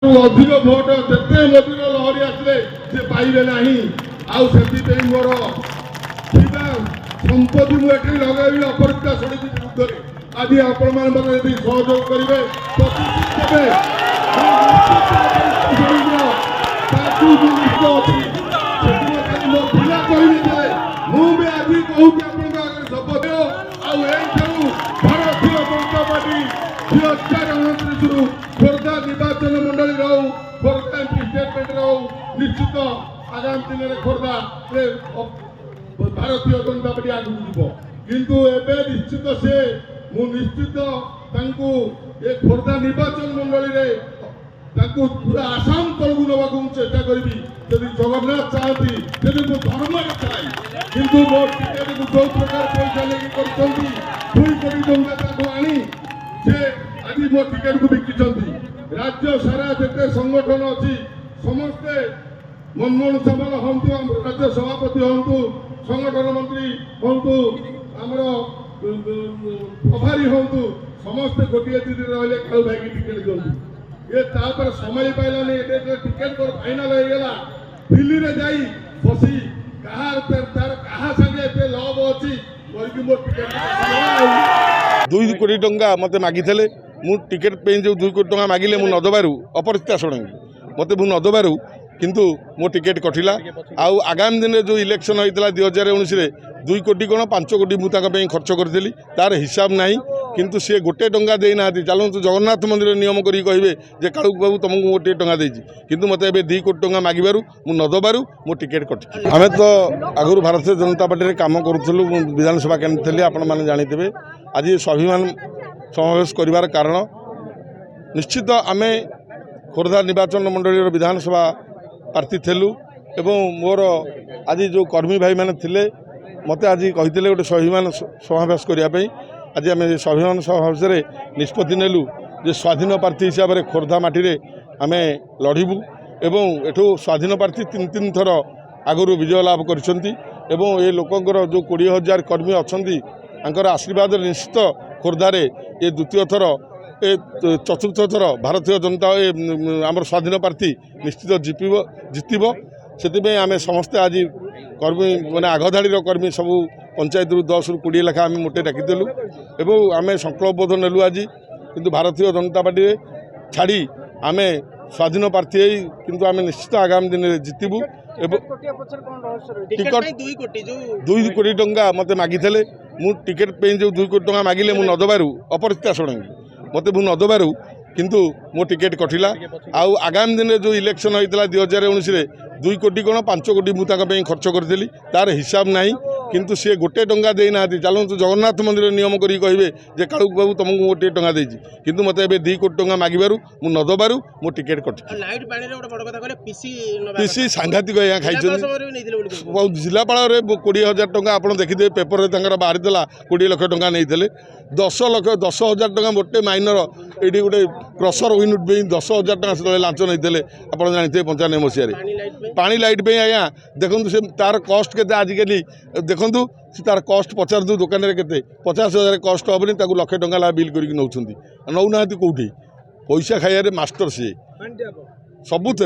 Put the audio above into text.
अधिक भोट जिते मोदी लहरी आसले से पाइबे ना आई मोर संपत्ति मुझे लगे अपराजिता समिति विरुद्ध आज आपण मैंने सहयोग करेंगे भारतीय जनता पार्टी खोर्धा निर्वाचन मंडली रो खोर्धा स्टेटमेंट रो निश्चित आगामी दिन में खोर्धा भारतीय जनता पार्टी आगे जीव किंतु एबे निश्चित से निश्चित खोर्धा निर्वाचन मंडली पूरा आसाम तलू नवा चेष्टा करी जब जगन्नाथ चाहती तेज मो धर्म चाहे किंतु मो टिकेट को जो प्रकार पैसा लेकिन कर 2 कोटी टंका आनी से आज मो टिकेट को बिकी राज्य सारा जिते संगठन अच्छी समस्ते मनमोहन सामल हूँ राज्य सभापति हूँ संगठन मंत्री हूँ आमर प्रभारी हूँ समस्ते गोटे दिन रही कालू भाई टिकेट दिखाँ ये तापर समय पाइलानी टिकेट फाइनाल हो गला दिल्ली रे जाई बसी तार कहा संगे एते लव अछि करके मो टिकेट 2 कोटी टंका मते मागी थले मु टिकेट पे जो 2 कोटी टंका मागिले मु नदबारु अपरिस्थित शरणंगी मते मु नदबारु किंतु मो टिकेट कटिला आउ आगामी दिन जो इलेक्शन होइतला 2019 रे 2 कोटी कोन 5 कोटी मु ताका पे खर्च करथिली तार हिसाब नाही किंतु सी गोटे टंका दे ना चलो जगन्नाथ मंदिर नियम करी कहे जे कालू बाबू तुमको गोटे टंका देती किंतु मत 2 कोटी टंका मागिबारु मु नदबारु मो टिकेट कटि आमे तो आगुर भारतीय जनता पार्टी रे काम करूथलु विधानसभा केन्द्र थली आपण माने जानिथिबे आज स्वाभिमान समावेश करिवार कारण निश्चित आमे खोर्धा निर्वाचन मंडली विधानसभा प्रार्थी थेलु एवं मोर आज जो कर्मी भाई माने थिले मते आज कहिथिले गोटे स्वाभिमान समावेश करिया पई आज आम स्वाभिमान समावेश निष्पत्ति नेलु जे स्वाधीन प्रार्थी हिसाब से खोर्धा माटी आम लड़बू एवं एठू स्वाधीन प्रार्थी 3 थर आगु विजय लाभ कर लोकर जो 20,000 कर्मी अच्छा आशीर्वाद निश्चित खोर्धार ये द्वितीय थर ए चतुर्थ थर भारतीय जनता आम स्वाधीन प्रार्थी निश्चित जितब से आम समस्ते आज कर्मी मैंने आगधाड़ी कर्मी सबू पंचायत 10 ରୁ 20 लेखा आम मोटे डाकिदेलु एवं आम संकल्पबोध नेलु आज किंतु भारतीय जनता पार्टी छाड़ी आम स्वाधीन प्रार्थी किंतु आम निश्चित आगामी दिन में जितबू टिकट 2 कोटी टंका मते मागी थले मु टिकेट पे जो 2 कोटी टंका मागिले मु नदबारु अपरिस्थित शरणंगी मते मु नदबारु किंतु मो टिकेट कटिला आउ आगामी दिन में जो इलेक्शन होइतला 2019 रे 2 कोटी कोन 5 कोटी मु ताका पे खर्च करथिली तार हिसाब नाही किंतु सी गोटे टंका दे ना चलो जगन्नाथ मंदिर नियम करी कहे जे कालू बाबू तुमको गोटे टंका देती किंतु मत 2 कोटी टंका मागिबारु मु नदबारु मो टिकेट कटि पीसी सांघातिक आज्ञा खाई जिलापाल 20,000 टंका आप देखिए पेपर बाहरी 20 लाख टंका नहीं 10,000 टंका गोटे माइनर ये गोटे क्रसर यूनिट पे 10,000 टंका से लांच नहीं आप जानते 95 मसीह पानी लाइट पे आज्ञा देखो से तार कस्ट के आजिकल देखु तार कस्ट पचार दू दुकान में केते 50,000 कस्ट हेनी 1,00,000 टंका बिल करके नौना कौटी पैसा खाइबार मास्टर सी सबुथ